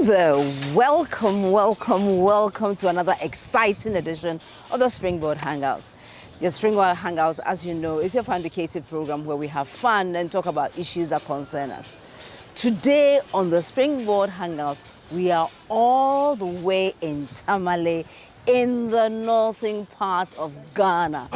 there, welcome to another exciting edition of the Springboard Hangouts. The Springboard Hangouts, as you know, is your fabricated program where we have fun and talk about issues that concern us. Today on the Springboard Hangouts, we are all the way in Tamale, in the northern part of Ghana.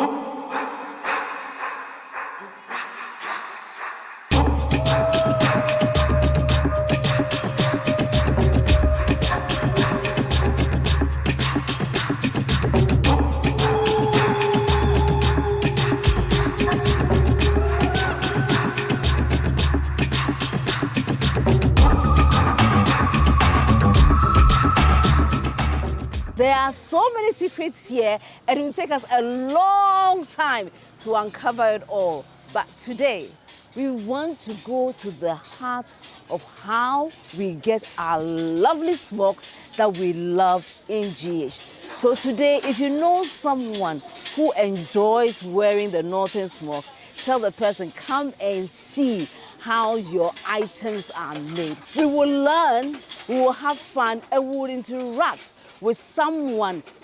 There are so many secrets here, and it will take us a long time to uncover it all. But today, we want to go to the heart of how we get our lovely smokes that we love in GH. So today, if you know someone who enjoys wearing the northern smoke, tell the person, come and see how your items are made. We will learn, we will have fun, and we will interact with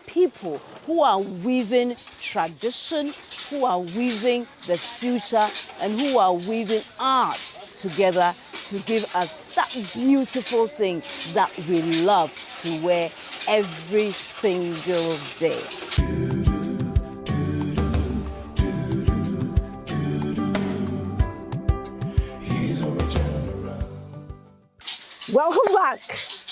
people who are weaving tradition, who are weaving the future, and who are weaving art together to give us that beautiful thing that we love to wear every single day. Welcome back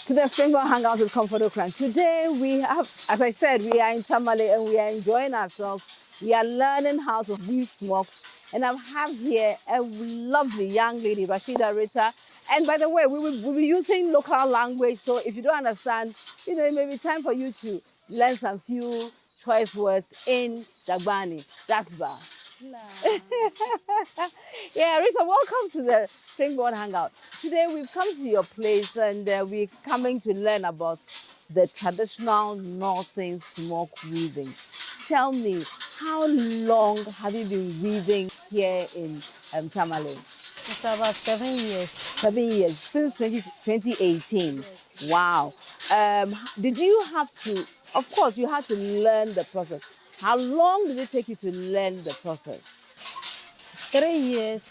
to the Springboard Hangout with Comfort Ocran. Today we have, as I said, we are in Tamale and we are enjoying ourselves. We are learning how to weave smokes. And I have here a lovely young lady, Rashida Rita. And by the way, we'll be using local language. So if you don't understand, it may be time for you to learn some few choice words in Dagbani. That's ba. Yeah, Rita, welcome to the Springboard Hangout. Today we've come to your place and we're coming to learn about the traditional northern smoke weaving. Tell me, how long have you been weaving here in Tamale? It's about 7 years. 7 years, since 2018. Yes. Wow. Did you have to, of course, you had to learn the process. How long did it take you to learn the process? 3 years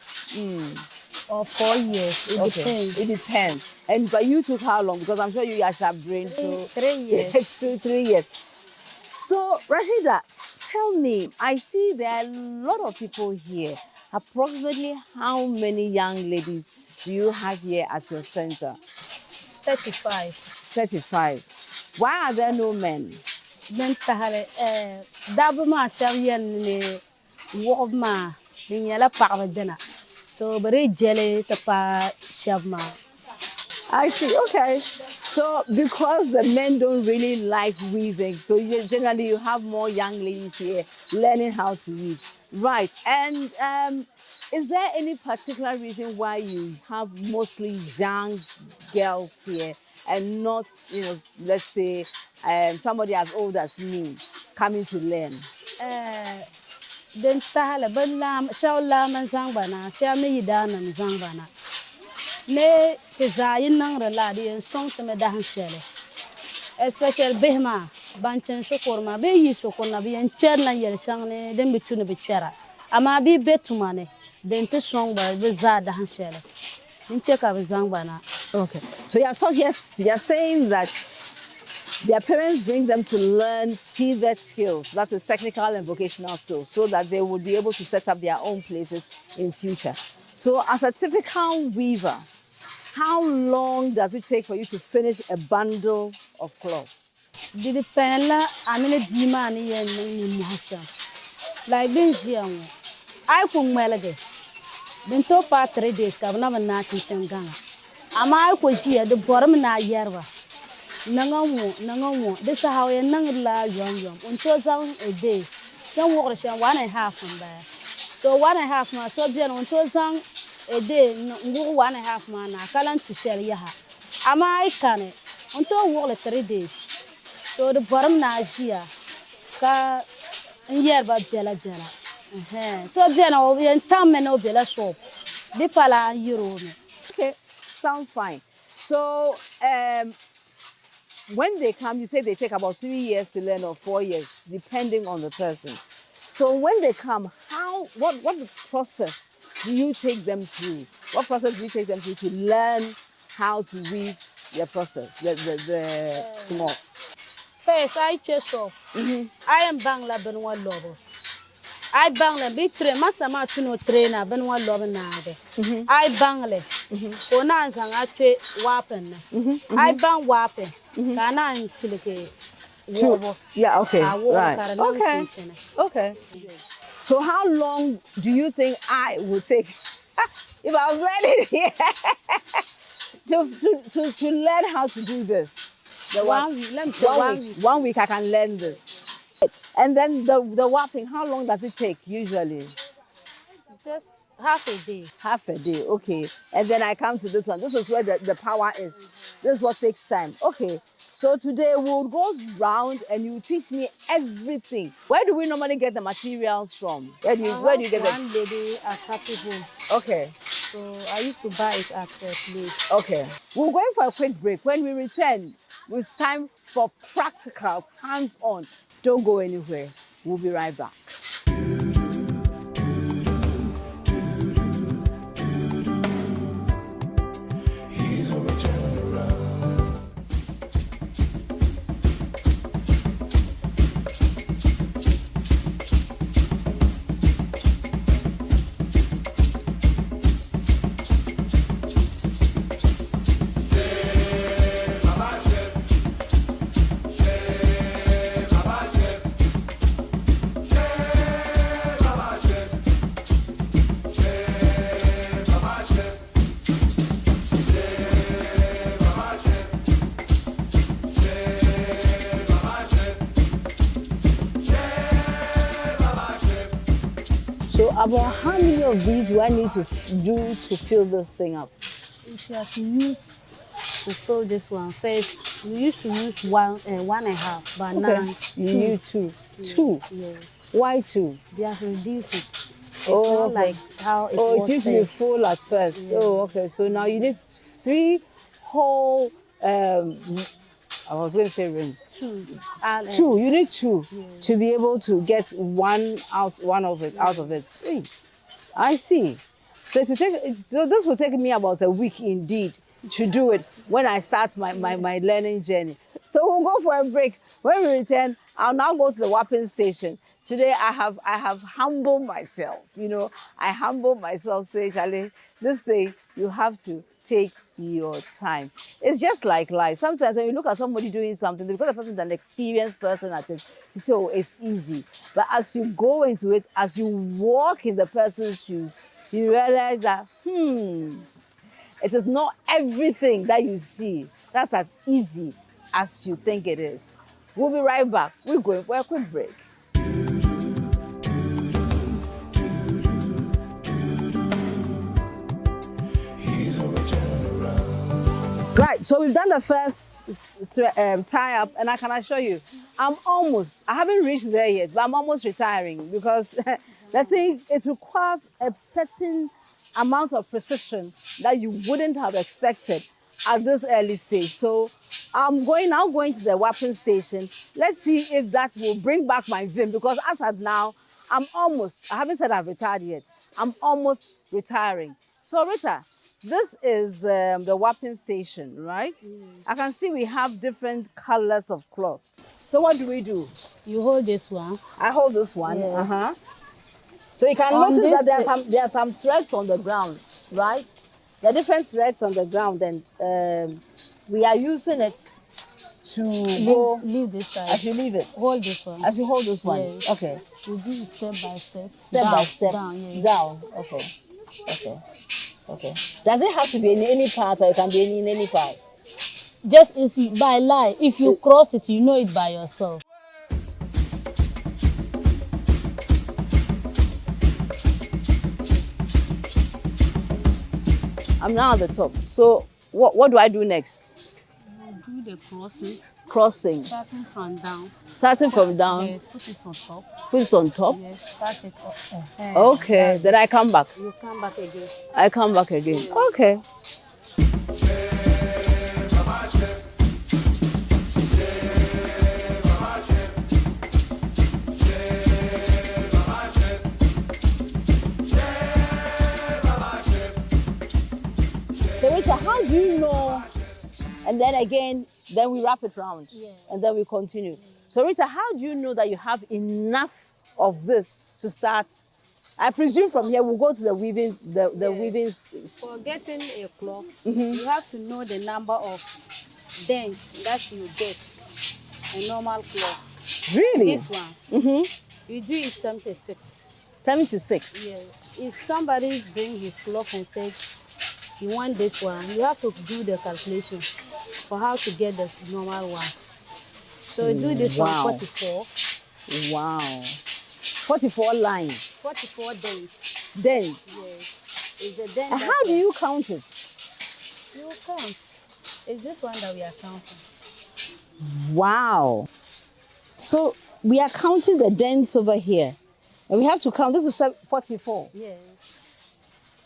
or 4 years. It depends. It depends. But you took how long? Because I'm sure you guys have brain. 3 years. It's 3 years. So, Rashida, tell me, I see there are a lot of people here. Approximately how many young ladies do you have here at your center? 35. 35. Why are there no men? Ben tahale dabma shawiyan ne wogma dinyala parwadena. So bari jele tapa shabma. I see, okay. So because the men don't really like weaving, so generally you have more young ladies here learning how to weave. Right, and is there any particular reason why you have mostly young girls here and not, let's say, somebody as old as me coming to learn? Den tahale ben lam shawla man zangbana shami yidana zangbana. Ne tizayin nang reladi en song teme dahan shele. Especially behma banchen sokorma be yi sokorna bi en cherna yel sangne den bitune bichara. Ama bi betumane den te song ba be za dahan shele. In cheka be zangbana. Okay. So you're saying that their parents bring them to learn TVET skills, that is technical and vocational skills, so that they would be able to set up their own places in future. So as a typical weaver, how long does it take for you to finish a bundle of cloth? Did the penla amine dimani yen ni muhasha. Like this here. I could melage. Then top 3 days kabna na chinganga. Ama I could see the bottom na yerba. Nangamu. This is how you nang la young. Until a day. Don't work 1.5 from there. So 1.5 months, so bien until a day, no 1.5 months, Kalan to share yaha. Ama I can until work 3 days. So the bottom na here. Ka yerba jela. So then I'll be in town and over the shop. The pala euro. Okay, sounds fine. So when they come, you say they take about 3 years to learn or 4 years, depending on the person. So when they come, what process do you take them through? What process do you take them through to learn how to weave your process, the small? First, I just saw. I am Bangla Benwa Lobo. I Bangla big train, Master Martino trainer, Benwa Lobo Nade. I Bangle. Onans and actually weapon. I bang weapon. Can I chilike? Yeah, okay. Right. Okay. Okay. So how long do you think I would take if I was ready here to learn how to do this? One week I can learn this. And then the warping, how long does it take usually? Just half a day. Half a day, okay. And then I come to this one. This is where the power is. This is what takes time. Okay. So today we'll go round and you teach me everything. Where do we normally get the materials from? Where do you get them? One lady at Happy Home. Okay. So I used to buy it at the place. Okay. We're going for a quick break. When we return, it's time for practicals, hands-on. Don't go anywhere. We'll be right back. So about how many of these do I need to do to fill this thing up? If you have to use to fill this one, first we used to use one and a half, but now you use two. Two? Yes. Why two? They have reduced it. It's not like how it was. Oh, it used to be full at first. Yeah. Oh, okay. So now you need 3 whole, I was going to say rims. Two. You need 2 to be able to get one out of it. Hey, I see. So this will take me about a week indeed to do it when I start my learning journey. So we'll go for a break. When we return, I'll now go to the wrapping station. Today I have humbled myself. I humbled myself, say, Charlie, this thing you have to take your time. It's just like life. Sometimes when you look at somebody doing something, because the person is an experienced person at it, you say, oh, it's easy. But as you go into it, as you walk in the person's shoes, you realize that, it is not everything that you see that's as easy as you think it is. We'll be right back. We're going for a quick break. Right, so we've done the first tie up, and I can assure you, I haven't reached there yet, but I'm almost retiring because the thing, it requires a certain amount of precision that you wouldn't have expected at this early stage. So I'm now going to the weapon station. Let's see if that will bring back my vim, because as at now, I haven't said I've retired yet. I'm almost retiring. So Rita, this is the wrapping station, right? Yes. I can see we have different colors of cloth. So what do we do? You hold this one. I hold this one. Yes. So you can notice that there are some threads on the ground, right? There are different threads on the ground, and we are using it to leave this side. I should leave it. Hold this one. I should hold this one. Yes. Okay. We do it step by step. Step by step. Down. Yes. Down. Okay. Okay. Does it have to be in any part, or it can be in any part? Just by line. If you cross it, you know it by yourself. I'm now at the top. So what do I do next? Do the crossing. Crossing. Starting from down. Starting from down. Yes, put it on top. Put it on top? Yes, start it up. Okay, then I come back. You come back again. I come back again. Yes. Okay. and then again, then we wrap it round, Yes. and then we continue. So Rita, how do you know that you have enough of this to start? I presume from here we'll go to the weaving, the Yes. weaving. For getting a cloth, you have to know the number of dents that you get a normal cloth. Really? This one, you do it 76. 76. Yes. If somebody bring his cloth and said you want this one, you have to do the calculation for how to get the normal one. So you do this Wow. one 44. Wow. 44 lines. 44 dents. Dents. Yes. It's the dent. And that how do you count it? you count? It's this one that we are counting. Wow. So we are counting the dents over here. And we have to count, this is 44. Yes.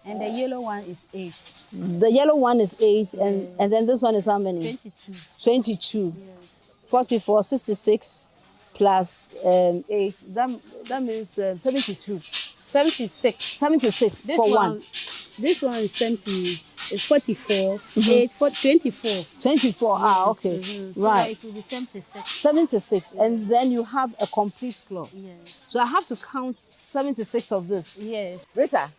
And the yellow one is 8. The yellow one is 8, and then this one is how many? 22. 22. Yes. 44, 66 plus 8. That means 72. 76. 76 This for one, one. this one is 70. It's 44. 8 for 24. 24. Ah, okay. So Right. it will be 76. 76. And then you have a complete cloth. Yes. So I have to count 76 of this. Yes. Rita,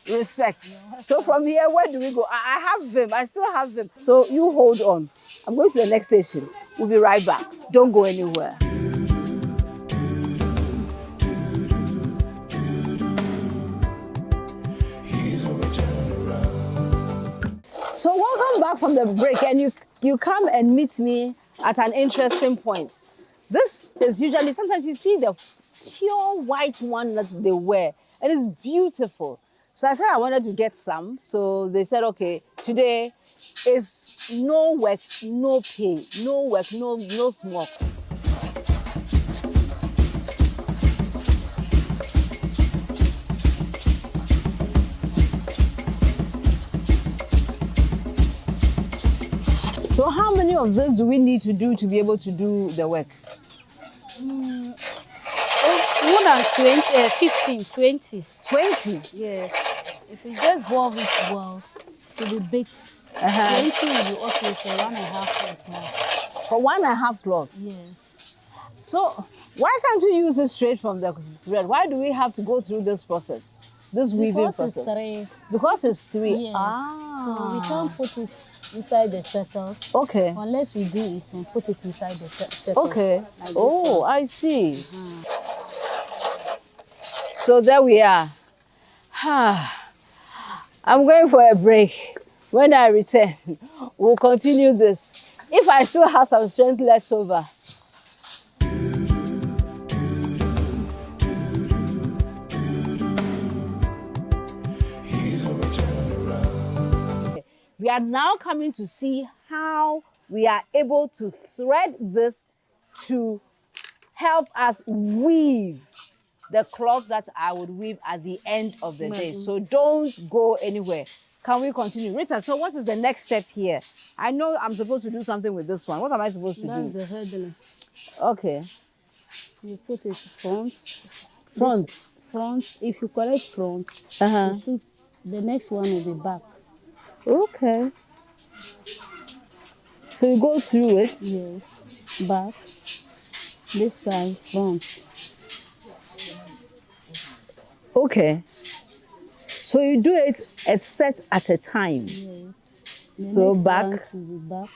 respect. So from here, where do we go? I have Vim. I still have Vim. So you hold on. I'm going to the next station. We'll be right back. Don't go anywhere. So welcome back from the break, and you come and meet me at an interesting point. This is usually, sometimes you see the pure white one that they wear, and it's beautiful. So I said I wanted to get some. So they said, okay, today is no work, no pay, no work, no smoke. So how many of this do we need to do to be able to do the work? More than 20, 15, 20. 20. Yes. If you just boil it well, it will be big. 20 will be okay for 1.5 cloth. For 1.5 cloth. Yes. So why can't we use it straight from the thread? Why do we have to go through this process? This weaving Because process? it's 3. Because it's 3. Yes. Ah. So we can't put it inside the circle Okay. unless we do it and put it inside the circle. Okay. Like this Oh, one. I see. So there we are. I'm going for a break. When I return, we'll continue this. If I still have some strength left over. We are now coming to see how we are able to thread this to help us weave the cloth that I would weave at the end of the day. So don't go anywhere. Can we continue? Rita, so what is the next step here? I know I'm supposed to do something with this one. What am I supposed to do? That's the headline. Okay. You put it front. Front. This front. If you correct front, you should, the next one will be back. Okay. So you go through it. Yes. Back. This time front. Okay. So you do it a set at a time. Yes. The So next back. one will be back.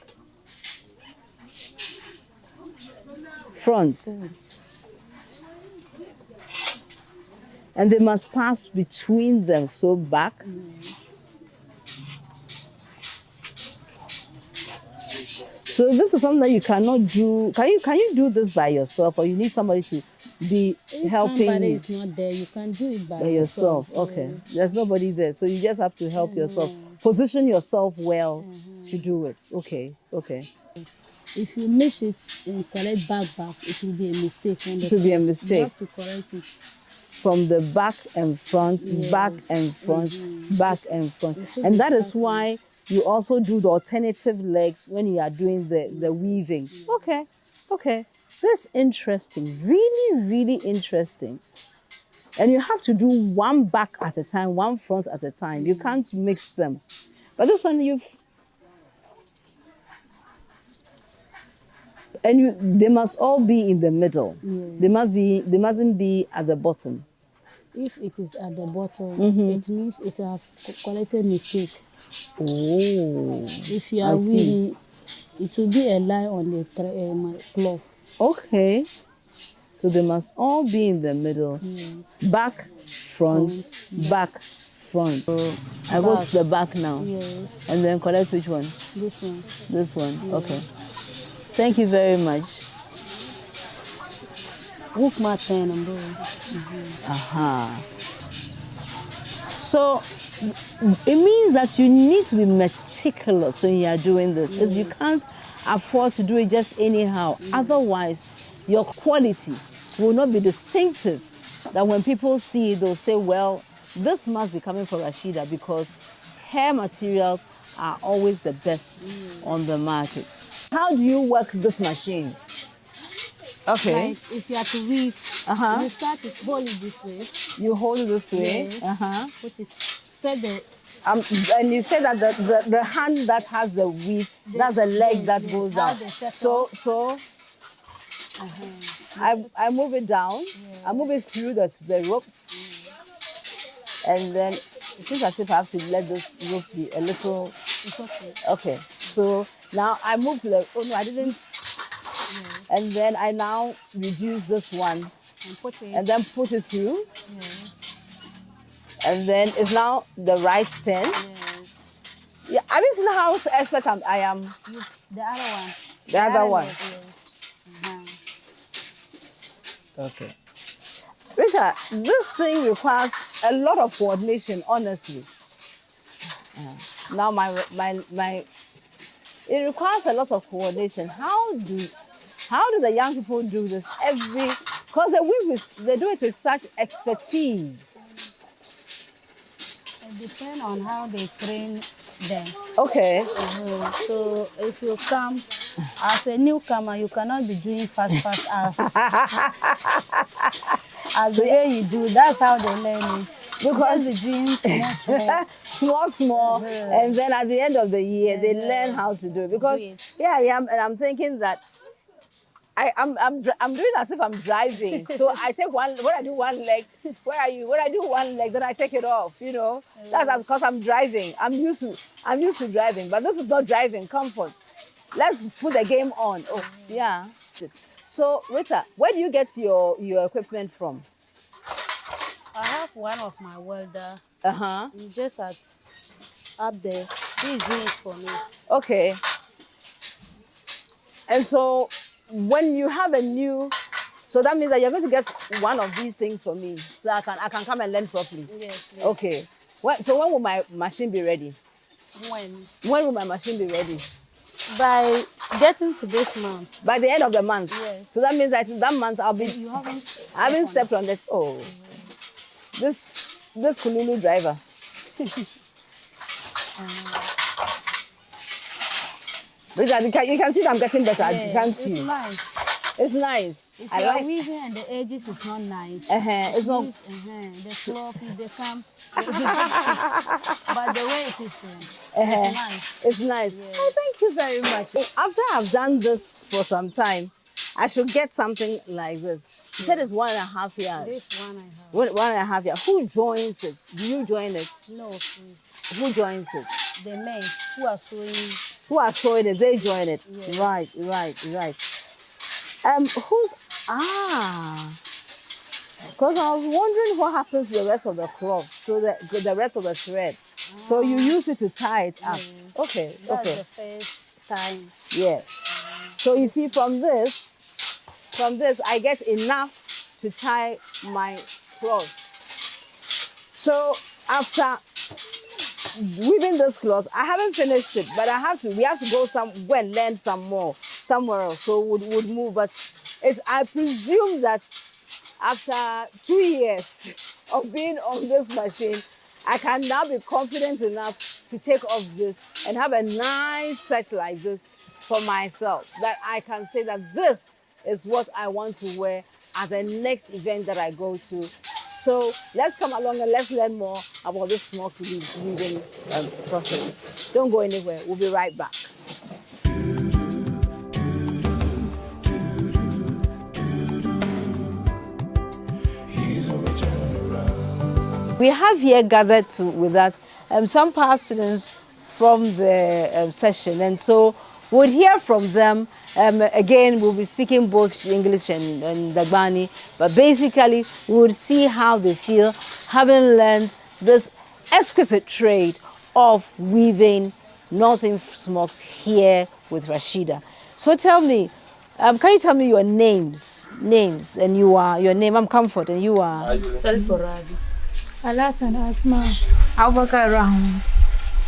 Front. Front. And they must pass between them. So back. So this is something that you cannot do. Can you do this by yourself, or you need somebody to be If helping somebody you is not there, you can do it by yourself? Okay. Yes. There's nobody there, so you just have to help yourself. Position yourself well to do it. Okay. Okay. If you miss it and correct back, it will be a mistake. It will be a You mistake. have to correct it. From the back and front, back and front, back and front. And that is why you also do the alternative legs when you are doing the weaving. Okay, okay. That's interesting. Really, really interesting. And you have to do one back at a time, one front at a time. You can't mix them. But this one, And they must all be in the middle. Yes. They mustn't be at the bottom. If it is at the bottom, Mm-hmm. it means it have collected mistake. Oh, If you I are see. weaving, it will be a line on the cloth. Okay. So they must all be in the middle. Yes. Back, front, back, front. So I go to the back now. Yes. And then collect which one? This one. This one. Okay. Thank you very much. Hook my pen and So it means that you need to be meticulous when you are doing this, because you can't afford to do it just anyhow. Otherwise, your quality will not be distinctive. That when people see it, they'll say, well, this must be coming from Rashida, because hair materials are always the best on the market. How do you work this machine? Okay. Like if you are to weave, you start to hold it this way. You hold it this way. Yes. Put it, set the. And you say that the hand that has the weave, that's a leg that goes down. So I move it down. I move it through the ropes. And then it seems as if I have to let this rope be a little. It's okay. Okay. So now I move to the. Oh no, I didn't. Yes. And then I now reduce this one. And put it. And then put it through. Yes. And then it's now the right turn. Yes. Yeah, I mean, see how expert I am. The other one. The other one. Yes. Okay. Rita, this thing requires a lot of coordination, honestly. Now it requires a lot of coordination. How do the young people do this because they do it with such expertise. It depends on how they train them. Okay. So if you come as a newcomer, you cannot be doing fast as the way you do. That's how they learn it. Because the small, and then at the end of the year they learn how to do it. Because and I'm thinking that I'm doing as if I'm driving. So I take when I do one leg, where are you? When I do one leg, then I take it off. You know, that's because I'm driving. I'm used to driving, but this is not driving. Comfort. Let's put the game on. Oh yeah. So Rita, where do you get your equipment from? I have one of my welder. He's just up there. He's doing it for me. Okay. And so when you have so that means that you're going to get one of these things for me, so I can come and learn properly. Yes. Okay. So when will my machine be ready? When will my machine be ready? By getting to this month. By the end of the month. Yes. So that means that that month I'll be. I haven't stepped on it. Oh. This Kululu driver. You can see that I'm getting better, can't you? It's nice. It's nice. If you are weaving and the edges is not nice. It's not. The fluffy, the come. But the way it is, it's nice. It's nice. Yes. Oh, thank you very much. After I've done this for some time, I should get something like this. You said it's 1.5 years. This 1.5. 1.5 years. Who joins it? Do you join it? No, please. Who joins it? The men who are sewing. Who are sewing it? They join it. Yes. Right. Because I was wondering what happens to the rest of the cloth, so the rest of the thread. So you use it to tie it up. Okay. That's the first time. Yes. So you see, from this, I get enough to tie my cloth. So after weaving this cloth, I haven't finished it, but we have to go and learn some more somewhere else. So would move, but I presume that after 2 years of being on this machine, I can now be confident enough to take off this and have a nice set like this for myself, that I can say that this is what I want to wear at the next event that I go to. So let's come along and let's learn more about this small weaving process. Don't go anywhere. We'll be right back. We have here gathered with us some past students from the session, and so we'll hear from them. Again, we'll be speaking both English and Dagbani, but basically we'll see how they feel having learned this exquisite trade of weaving northern smocks here with Rashida. So tell me, can you tell me your names? And you are, your name, I'm Comfort, and you are? Salforabi. Alasan Asma. Abubakar Rahman.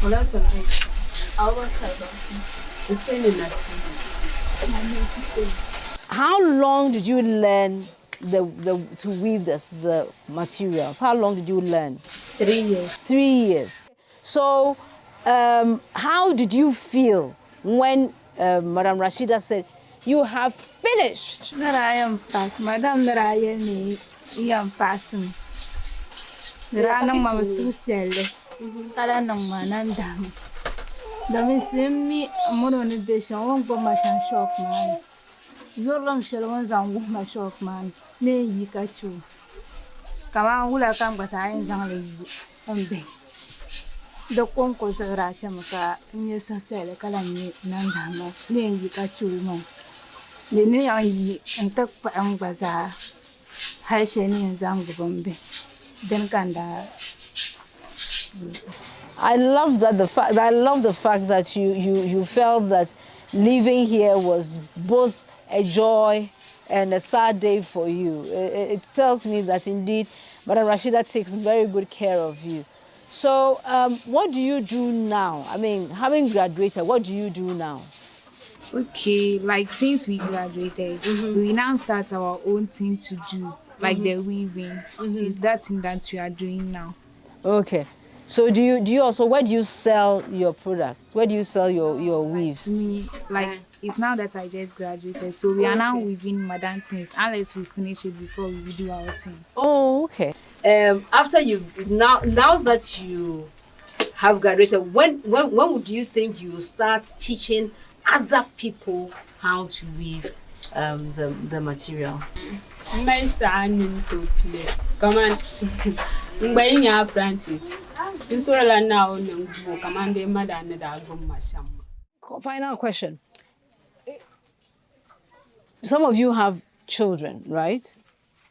Alasan Abubakar Rahman. Hussein Nassim. How long did you learn to weave the materials? How long did you learn? 3 years. 3 years. So, how did you feel when Madam Rashida said, you have finished? That I am past. Madam, that I am passing. That I am my soup. That I am my nandam. The missing me a motivation won't go much and shock man. Your long shall ones and won't my shock man. Nay, you catch you. Come on, will I come but I ain't only. The concourse of Rachamaka, new software, Kalani, Nandama, nay, you catch you more. The new and talk for Bazaar. High Shani and Zangabombe. Then Kanda. I love that the fact that you felt that living here was both a joy and a sad day for you. It tells me that indeed Madam Rashida takes very good care of you. So what do you do now? I mean, having graduated, what do you do now? Okay, like since we graduated, we now start our own thing to do, like the weaving. Is that thing that we are doing now? Okay. So do you also, where do you sell your product? Where do you sell your weaves? To me, like it's now that I just graduated, so we are now weaving modern things unless we finish it before we do our thing. Oh, okay. After you now that you have graduated, when would you think you will start teaching other people how to weave the material? My son to play. Come on, bring your apprentice. This all now no come on the mother and the album masham. Final question. Some of you have children, right?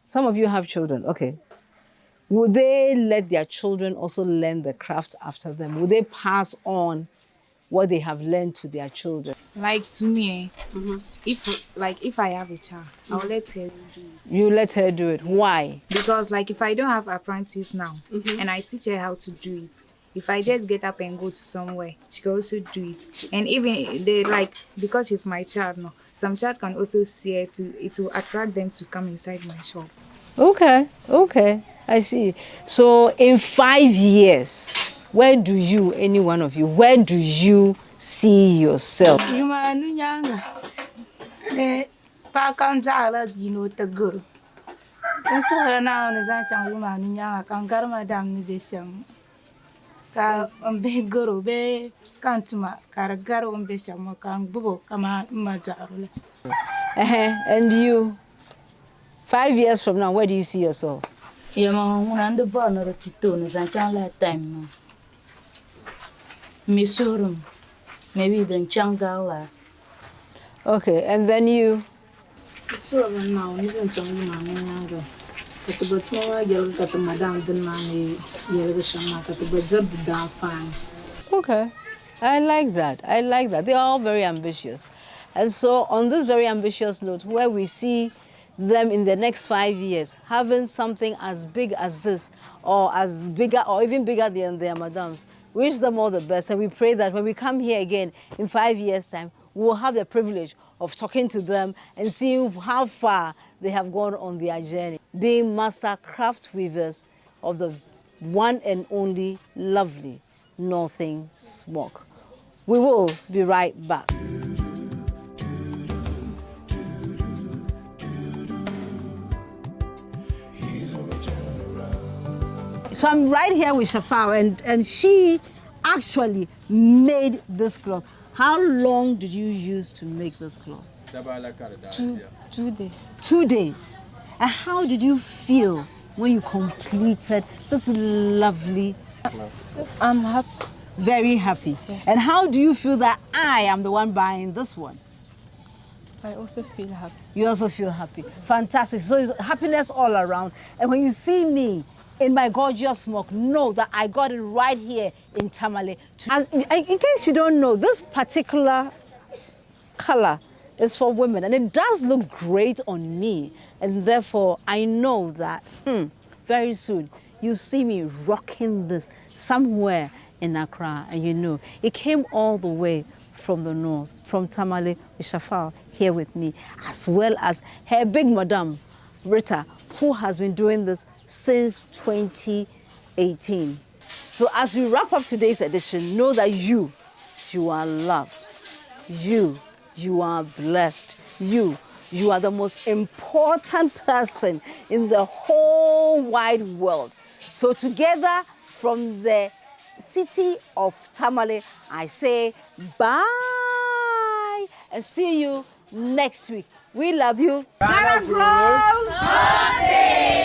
Some of you have children, okay. Would they let their children also learn the craft after them? Would they pass on what they have learned to their children? Like to me, if I have a child, I'll let her do it. You let her do it. Why? Because like if I don't have apprentice now and I teach her how to do it, if I just get up and go to somewhere, she can also do it. And even they like, because she's my child now, some child can also see her it will attract them to come inside my shop. Okay, I see. So in 5 years, where do you, any one of you, where do you see yourself? You man, young. Park on Jala, you know, the girl. And so now, as I tell you, man, young, I can't get Madame Nibisham. Can be girl, be can't to my caragaro and Bisham, can bubble, come on, Majarle. And you, 5 years from now, where do you see yourself? Yeah, man, and the burner of Titones and Chandler time. Missouri, maybe then Changala. Okay, and then you? So now, isn't Johnny Mamma? But the Botswana yellow got the Madame the Mammy, yellow Shamak, the Bezab the down fine. Okay, I like that. They are all very ambitious. And so on this very ambitious note, where we see them in the next 5 years having something as big as this, or as bigger, or even bigger than their madams, wish them all the best. And we pray that when we come here again in 5 years' time, we will have the privilege of talking to them and seeing how far they have gone on their journey, being master craft weavers of the one and only lovely Northern Smock. We will be right back. So I'm right here with Shafao, and she actually made this cloth. How long did you use to make this cloth? 2 days. 2 days. And how did you feel when you completed this lovely? I'm happy. Very happy. Yes. And how do you feel that I am the one buying this one? I also feel happy. You also feel happy. Fantastic. So it's happiness all around. And when you see me in my gorgeous smock, know that I got it right here in Tamale. In case you don't know, this particular color is for women, and it does look great on me. And therefore, I know that very soon you see me rocking this somewhere in Accra, and you know, it came all the way from the north, from Tamale with Shafal here with me, as well as her big madam, Rita, who has been doing this since 2018. So as we wrap up today's edition, know that you are loved. You are blessed. You are the most important person in the whole wide world. So together from the city of Tamale, I say bye and see you next week. We love you. Ghana Bros. Sunday.